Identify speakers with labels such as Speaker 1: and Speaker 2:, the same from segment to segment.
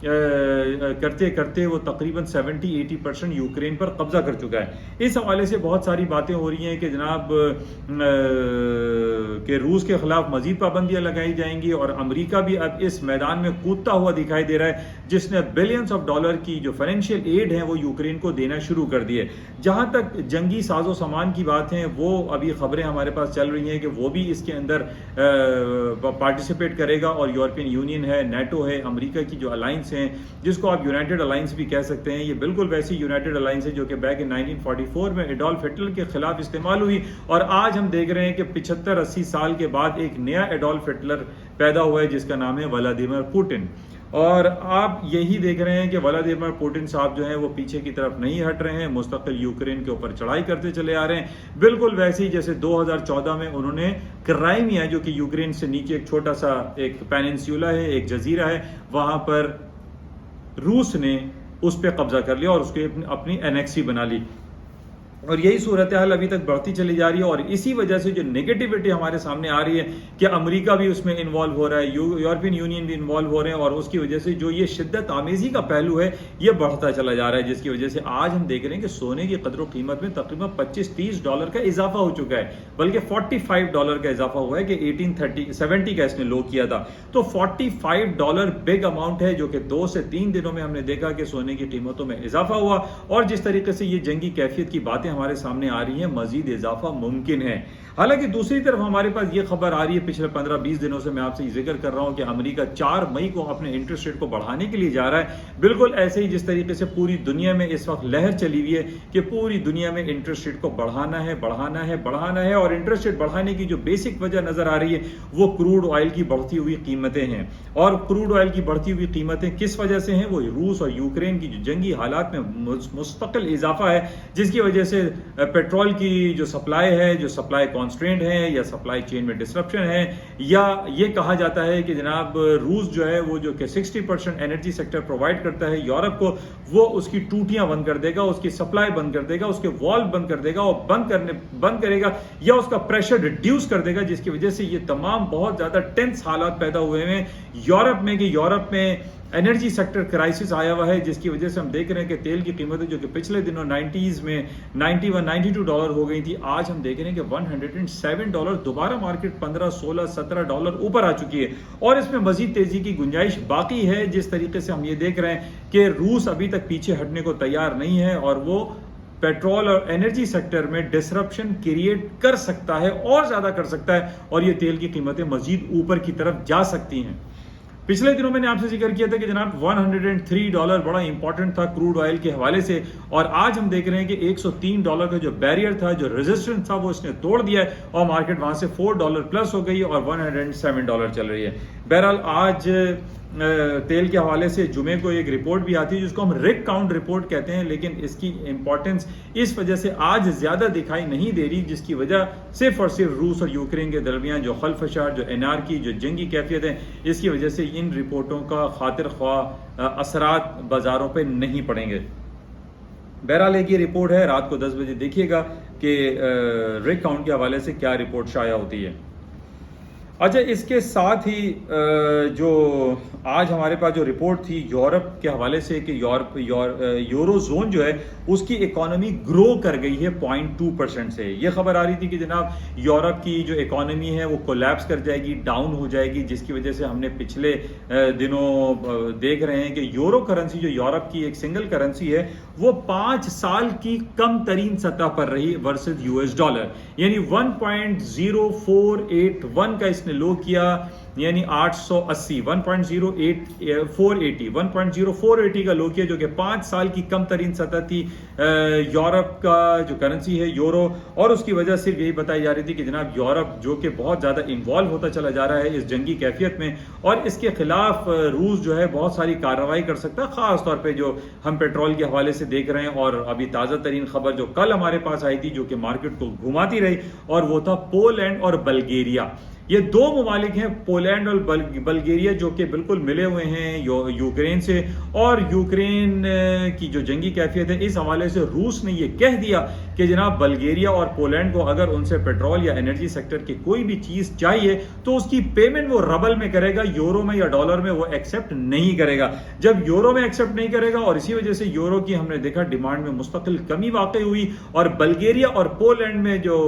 Speaker 1: کرتے کرتے وہ تقریباً 70-80% یوکرین پر قبضہ کر چکا ہے۔ اس حوالے سے بہت ساری باتیں ہو رہی ہیں کہ جناب کہ روس کے خلاف مزید پابندیاں لگائی جائیں گی، اور امریکہ بھی اب اس میدان میں کودتا ہوا دکھائی دے رہا ہے، جس نے بلینز آف ڈالر کی جو فائنینشیل ایڈ ہیں وہ یوکرین کو دینا شروع کر دی ہے۔ جہاں تک جنگی ساز و سامان کی بات ہے، وہ ابھی خبریں ہمارے پاس چل رہی ہیں کہ وہ بھی اس کے اندر پارٹیسپیٹ کرے گا، اور یورپین یونین ہے، نیٹو ہے، امریکہ کی جو الائنس ہیں جس کو آپ یونائٹڈ الائنس بھی کہہ سکتے ہیں، یہ بالکل ویسی یونائٹڈ الائنس ہے جو کہ بیک ان 1944 میں ایڈولف ہٹلر کے خلاف استعمال ہوئی، اور آج ہم دیکھ رہے ہیں کہ 75-80 سال کے بعد ایک نیا ایڈولف ہٹلر پیدا ہوا ہے جس کا نام ہے ولادیمیر پوٹن۔ اور آپ یہی دیکھ رہے ہیں کہ ولادیمیر پوٹن صاحب جو ہیں وہ پیچھے کی طرف نہیں ہٹ رہے ہیں، مستقل یوکرین کے اوپر چڑھائی کرتے چلے آ رہے ہیں، بالکل ویسے ہی جیسے 2014 میں انہوں نے کرائمیا، جو کہ یوکرین سے نیچے ایک چھوٹا سا ایک پیننسیولا ہے، ایک جزیرہ ہے، وہاں پر روس نے اس پہ قبضہ کر لیا اور اس کو اپنی اینیکسی بنا لی، اور یہی صورتحال ابھی تک بڑھتی چلی جا رہی ہے۔ اور اسی وجہ سے جو نیگیٹیوٹی ہمارے سامنے آ رہی ہے کہ امریکہ بھی اس میں انوالو ہو رہا ہے، یورپین یونین بھی انوالو ہو رہے ہیں، اور اس کی وجہ سے جو یہ شدت آمیزی کا پہلو ہے یہ بڑھتا چلا جا رہا ہے، جس کی وجہ سے آج ہم دیکھ رہے ہیں کہ سونے کی قدر و قیمت میں تقریباً $25-30 کا اضافہ ہو چکا ہے، بلکہ $45 کا اضافہ ہوا ہے کہ 1870 کا اس نے لو کیا تھا۔ تو $45 بگ اماؤنٹ ہے، جو کہ 2 سے 3 دنوں میں ہم نے دیکھا کہ سونے کی قیمتوں میں اضافہ ہوا، اور جس طریقے سے یہ جنگی کیفیت کی باتیں ہمارے سامنے آ رہی ہیں، مزید اضافہ ممکن ہے۔ حالانکہ دوسری طرف ہمارے پاس یہ خبر آ رہی ہے پچھلے 15-20 دنوں سے، میں آپ سے یہ ذکر کر رہا ہوں کہ امریکہ 4 مئی کو اپنے انٹرسٹ ریٹ کو بڑھانے کے لیے جا رہا ہے، بالکل ایسے ہی جس طریقے سے پوری دنیا میں اس وقت لہر چلی ہوئی ہے کہ پوری دنیا میں انٹرسٹ ریٹ کو بڑھانا ہے، اور انٹرسٹ ریٹ بڑھانے کی جو بیسک وجہ نظر آ رہی ہے وہ کروڈ آئل کی بڑھتی ہوئی قیمتیں ہیں، اور کروڈ آئل کی بڑھتی ہوئی قیمتیں کس وجہ سے ہیں؟ وہ روس اور یوکرین کی جو جنگی حالات میں مستقل اضافہ ہے، جس کی وجہ سے پیٹرول کی جو سپلائی ہے، جو سپلائی کانسٹرینٹ ہے، یا سپلائی چین میں ڈسرپشن ہے، یا یہ کہا جاتا ہے کہ جناب روس جو ہے وہ جو کہ 60% انرجی سیکٹر پرووائڈ کرتا ہے یورپ کو، وہ اس کی ٹوٹیاں بند کر دے گا، اس کی سپلائی بند کر دے گا، اس کے والو بند کر دے گا، اور بند کرے گا، یا اس کا پریشر ریڈیوس کر دے گا، جس کی وجہ سے یہ تمام بہت زیادہ ٹینس حالات پیدا ہوئے ہیں یورپ میں، کہ یورپ میں انرجی سیکٹر کرائسس آیا ہوا ہے، جس کی وجہ سے ہم دیکھ رہے ہیں کہ تیل کی قیمتیں جو کہ پچھلے دنوں 90s میں $91-92 ہو گئی تھی، آج ہم دیکھ رہے ہیں کہ $107 دوبارہ مارکیٹ $15-16-17 اوپر آ چکی ہے، اور اس میں مزید تیزی کی گنجائش باقی ہے، جس طریقے سے ہم یہ دیکھ رہے ہیں کہ روس ابھی تک پیچھے ہٹنے کو تیار نہیں ہے، اور وہ پیٹرول اور انرجی سیکٹر میں ڈسرپشن کریٹ کر سکتا ہے، اور زیادہ کر سکتا ہے، اور یہ تیل کی قیمتیں مزید اوپر کی طرف جا سکتی ہیں۔ پچھلے دنوں میں نے آپ سے ذکر کیا تھا کہ جناب $103 بڑا امپورٹنٹ تھا کروڈ آئل کے حوالے سے، اور آج ہم دیکھ رہے ہیں کہ $103 کا جو بیریئر تھا، جو ریزسٹنس تھا، وہ اس نے توڑ دیا ہے، اور مارکیٹ وہاں سے $4 پلس ہو گئی، اور $107 چل رہی ہے۔ بہرحال آج تیل کے حوالے سے جمعے کو ایک رپورٹ بھی آتی ہے جس کو ہم رگ کاؤنٹ رپورٹ کہتے ہیں، لیکن اس کی امپورٹنس اس وجہ سے آج زیادہ دکھائی نہیں دے رہی، جس کی وجہ صرف اور صرف روس اور یوکرین کے درمیان جو خلفشار، جو انارکی، جو جنگی کیفیت ہے، اس کی وجہ سے ان رپورٹوں کا خاطر خواہ اثرات بازاروں پہ نہیں پڑیں گے۔ بہرحال ایک یہ رپورٹ ہے، رات کو 10 بجے دیکھیے گا کہ رگ کاؤنٹ کے حوالے سے کیا رپورٹ شائع ہوتی ہے۔ اچھا، اس کے ساتھ ہی جو آج ہمارے پاس جو رپورٹ تھی یورپ کے حوالے سے کہ یورو زون جو ہے اس کی اکانومی گرو کر گئی ہے 0.2% سے، یہ خبر آ رہی تھی کہ جناب یورپ کی جو اکانومی ہے وہ کولیپس کر جائے گی، ڈاؤن ہو جائے گی، جس کی وجہ سے ہم نے پچھلے دنوں دیکھ رہے ہیں کہ یورو کرنسی جو یورپ کی ایک سنگل کرنسی ہے وہ 5 سال کی کم ترین سطح پر رہی ورسز $، یعنی 1.0481 کا اس نے لو کیا، یعنی 880 1.0480 کا لو کیا، جو کہ 5 سال کی کم ترین سطح تھی یورپ کا جو کرنسی ہے یورو، اور اس کی وجہ صرف یہی بتائی جا رہی تھی کہ جناب یورپ جو کہ بہت زیادہ انوالو ہوتا چلا جا رہا ہے اس جنگی کیفیت میں، اور اس کے خلاف روس جو ہے بہت ساری کارروائی کر سکتا ہے، خاص طور پہ جو ہم پیٹرول کے حوالے سے دیکھ رہے ہیں، اور ابھی تازہ ترین خبر جو کل ہمارے پاس آئی تھی جو کہ مارکیٹ کو گھماتی رہی، اور وہ تھا پولینڈ اور بلگیریا۔ یہ 2 ممالک ہیں، پولینڈ اور بلگیریا، جو کہ بالکل ملے ہوئے ہیں یوکرین سے، اور یوکرین کی جو جنگی کیفیت ہے اس حوالے سے روس نے یہ کہہ دیا کہ جناب بلگیریا اور پولینڈ کو اگر ان سے پیٹرول یا انرجی سیکٹر کی کوئی بھی چیز چاہیے تو اس کی پیمنٹ وہ ربل میں کرے گا، یورو میں یا ڈالر میں وہ ایکسیپٹ نہیں کرے گا۔ جب یورو میں ایکسیپٹ نہیں کرے گا اور اسی وجہ سے یورو کی ہم نے دیکھا ڈیمانڈ میں مستقل کمی واقع ہوئی، اور بلگیریا اور پولینڈ میں جو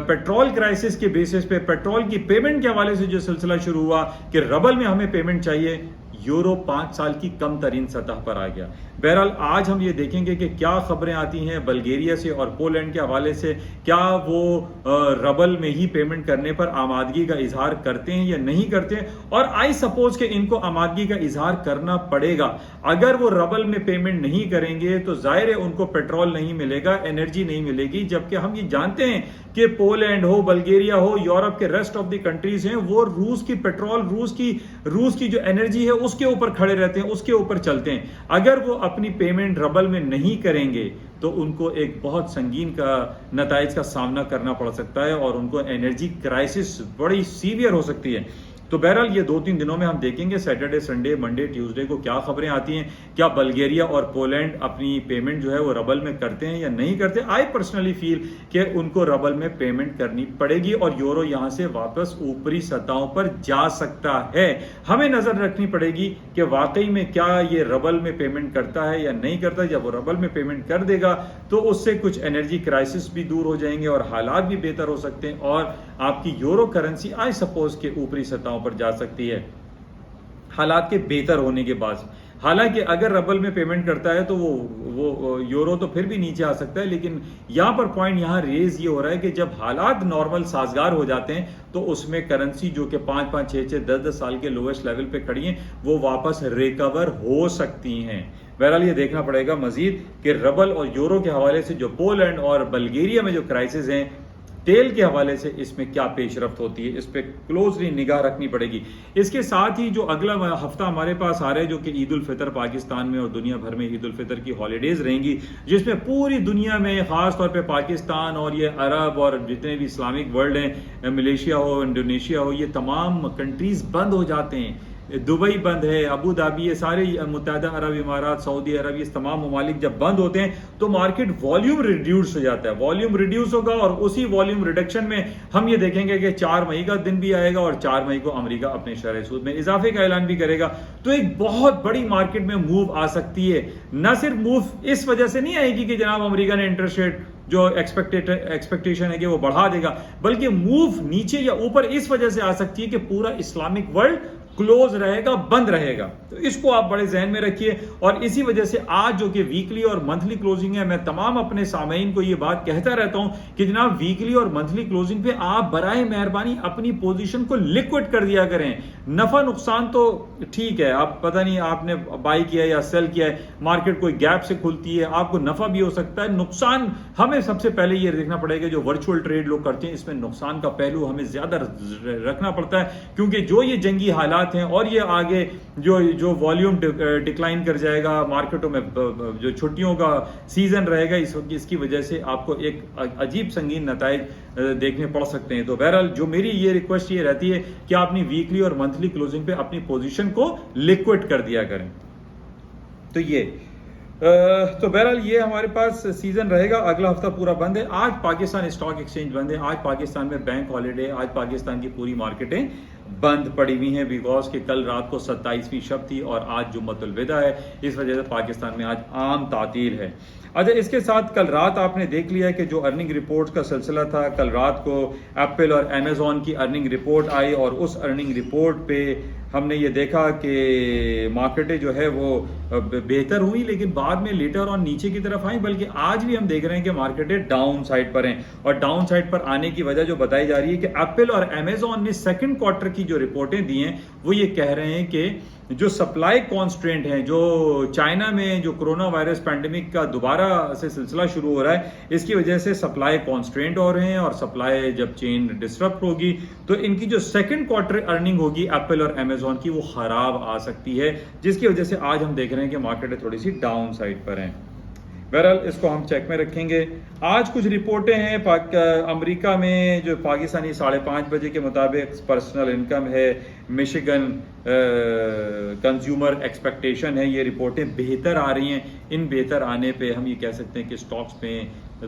Speaker 1: پیٹرول کرائسس کے بیسس پہ پیٹرول کی پیمنٹ کے حوالے سے جو سلسلہ شروع ہوا کہ ربل میں ہمیں پیمنٹ چاہیے، یورو 5 سال کی کم ترین سطح پر آ گیا۔ بہرحال آج ہم یہ دیکھیں گے کہ کیا خبریں آتی ہیں بلگیریا سے اور پولینڈ کے حوالے سے، کیا وہ ربل میں ہی پیمنٹ کرنے پر آمادگی کا اظہار کرتے ہیں یا نہیں کرتے ہیں، اور آئی سپوز کہ ان کو آمادگی کا اظہار کرنا پڑے گا۔ اگر وہ ربل میں پیمنٹ نہیں کریں گے تو ظاہر ہے ان کو پیٹرول نہیں ملے گا، انرجی نہیں ملے گی، جبکہ ہم یہ جانتے ہیں کہ پولینڈ ہو، بلگیریا ہو، یورپ کے ریسٹ آف دی کنٹریز ہیں، وہ روس کی پیٹرول، روس کی جو انرجی ہے اس کے اوپر کھڑے رہتے ہیں، اس کے اوپر چلتے ہیں۔ اگر وہ اپنی پیمنٹ ربل میں نہیں کریں گے تو ان کو ایک بہت سنگین کا نتائج کا سامنا کرنا پڑ سکتا ہے، اور ان کو انرجی کرائسس بڑی سیویئر ہو سکتی ہے۔ تو بہرحال یہ 2-3 دنوں میں ہم دیکھیں گے سیٹرڈے، سنڈے، منڈے، ٹیوزڈے کو کیا خبریں آتی ہیں، کیا بلگیریا اور پولینڈ اپنی پیمنٹ جو ہے وہ ربل میں کرتے ہیں یا نہیں کرتے۔ آئی پرسنلی فیل کہ ان کو ربل میں پیمنٹ کرنی پڑے گی اور یورو یہاں سے واپس اوپری سطحوں پر جا سکتا ہے۔ ہمیں نظر رکھنی پڑے گی کہ واقعی میں کیا یہ ربل میں پیمنٹ کرتا ہے یا نہیں کرتا۔ جب وہ ربل میں پیمنٹ کر دے گا تو اس سے کچھ انرجی کرائسس بھی دور ہو جائیں گے اور حالات بھی بہتر ہو سکتے ہیں، اور آپ کی یورو کرنسی آئی سپوز کے اوپری سطحوں پر جا سکتی ہے حالات کے بہتر ہونے کے بعد۔ حالانکہ اگر ربل میں پیمنٹ کرتا ہے تو وہ یورو تو پھر بھی نیچے آ سکتا ہے، لیکن یہاں پر پوائنٹ یہاں ریز یہ ہو رہا ہے کہ جب حالات نارمل سازگار ہو جاتے ہیں تو اس میں کرنسی جو کہ 5-5، 6-6، 10-10 سال کے لویسٹ لیول پہ کھڑی ہیں وہ واپس ریکور ہو سکتی ہیں۔ بہرحال یہ دیکھنا پڑے گا مزید کہ ربل اور یورو کے حوالے سے جو پولینڈ اور بلگیریا میں جو کرائسس ہیں تیل کے حوالے سے اس میں کیا پیش رفت ہوتی ہے، اس پہ کلوزلی نگاہ رکھنی پڑے گی۔ اس کے ساتھ ہی جو اگلا ہفتہ ہمارے پاس آ رہا ہے جو کہ عید الفطر پاکستان میں اور دنیا بھر میں عید الفطر کی ہالیڈیز رہیں گی، جس میں پوری دنیا میں خاص طور پہ پاکستان اور یہ عرب اور جتنے بھی اسلامک ورلڈ ہیں، ملیشیا ہو، انڈونیشیا ہو، یہ تمام کنٹریز بند ہو جاتے ہیں۔ دبئی بند ہے، ابو دھابی، یہ سارے متحدہ عرب امارات، سعودی عرب، یہ تمام ممالک جب بند ہوتے ہیں تو مارکیٹ والیوم ریڈیوس ہو جاتا ہے، والیوم ریڈیوس ہوگا، اور اسی والیوم ریڈکشن میں ہم یہ دیکھیں گے کہ 4 مئی کا دن بھی آئے گا اور 4 مئی کو امریکہ اپنے شرح سود میں اضافے کا اعلان بھی کرے گا۔ تو ایک بہت بڑی مارکیٹ میں موو آ سکتی ہے۔ نہ صرف موو اس وجہ سے نہیں آئے گی کہ جناب امریکہ نے انٹرسٹ ریٹ جو ایکسپیکٹیشن ہے کہ وہ بڑھا دے گا، بلکہ موو نیچے یا اوپر اس وجہ سے آ سکتی ہے کہ پورا اسلامک ورلڈ کلوز رہے گا، بند رہے گا۔ تو اس کو آپ بڑے ذہن میں رکھیے، اور اسی وجہ سے آج جو کہ ویکلی اور منتھلی کلوزنگ ہے، میں تمام اپنے سامعین کو یہ بات کہتا رہتا ہوں کہ جناب ویکلی اور منتھلی کلوزنگ پہ آپ برائے مہربانی اپنی پوزیشن کو لیکوڈ کر دیا کریں۔ نفع نقصان تو ٹھیک ہے، آپ پتہ نہیں آپ نے بائی کیا ہے یا سیل کیا ہے، مارکیٹ کوئی گیپ سے کھلتی ہے، آپ کو نفع بھی ہو سکتا ہے، نقصان ہمیں سب سے پہلے یہ دیکھنا پڑے گا۔ جو ورچوئل ٹریڈ لوگ کرتے ہیں اس میں نقصان کا پہلو ہمیں زیادہ رکھنا پڑتا ہے، کیونکہ جو یہ جنگی حالات ہیں اور یہ آگے جو والیوم ڈکلائن کر جائے گا مارکیٹوں میں، جو چھٹیوں کا سیزن رہے گا اس کی وجہ سے آپ کو ایک عجیب سنگین نتائج دیکھنے پڑ سکتے ہیں۔ تو بہرحال جو میری یہ ریکویسٹ یہ رہتی ہے کہ آپ اپنی ویکلی اور منتھلی کلوزنگ پہ اپنی پوزیشن کو لیکوڈ کر دیا کریں۔ تو بہرحال یہ ہمارے پاس سیزن رہے گا۔ اگلا ہفتہ پورا بند ہے۔ آج پاکستان اسٹاک ایکسچینج بند ہے، آج پاکستان میں بینک ہالیڈے، آج پاکستان کی پوری مارکیٹیں بند پڑی ہوئی ہیں، بیکاز کہ کل رات کو 27ویں شب تھی اور آج جمعۃ الوداع ہے، اس وجہ سے پاکستان میں آج عام تعطیل ہے۔ اچھا، اس کے ساتھ کل رات آپ نے دیکھ لیا کہ جو ارننگ رپورٹ کا سلسلہ تھا، کل رات کو ایپل اور امیزون کی ارننگ رپورٹ آئی، اور اس ارننگ رپورٹ پہ ہم نے یہ دیکھا کہ مارکیٹیں جو ہے وہ بہتر ہوئی، لیکن بعد میں لیٹر آن نیچے کی طرف آئیں، بلکہ آج بھی ہم دیکھ رہے ہیں کہ مارکیٹیں ڈاؤن سائڈ پر ہیں، اور ڈاؤن سائڈ پر آنے کی وجہ جو بتائی جا رہی ہے کہ ایپل اور امیزون نے سیکنڈ کوارٹر کی جو رپورٹیں دی ہیں وہ یہ کہہ رہے ہیں کہ جو سپلائی کانسٹرینٹ ہیں، جو چائنا میں جو کرونا وائرس پینڈیمک کا دوبارہ سے سلسلہ شروع ہو رہا ہے، اس کی وجہ سے سپلائی کانسٹرینٹ ہو رہے ہیں، اور سپلائی جب چین ڈسٹرپٹ ہوگی تو ان کی جو سیکنڈ کوارٹر ارننگ ہوگی ایپل اور امیزون کی وہ خراب آ سکتی ہے، جس کی وجہ سے آج ہم دیکھ رہے ہیں کہ مارکیٹیں تھوڑی سی ڈاؤن سائڈ پر ہیں۔ بہرحال اس کو ہم چیک میں رکھیں گے۔ آج کچھ رپورٹیں ہیں امریکہ میں، جو پاکستانی 5:30 بجے کے مطابق پرسنل انکم ہے، مشیگن کنزیومر ایکسپیکٹیشن ہے، یہ رپورٹیں بہتر آ رہی ہیں۔ ان بہتر آنے پہ ہم یہ کہہ سکتے ہیں کہ سٹاکس میں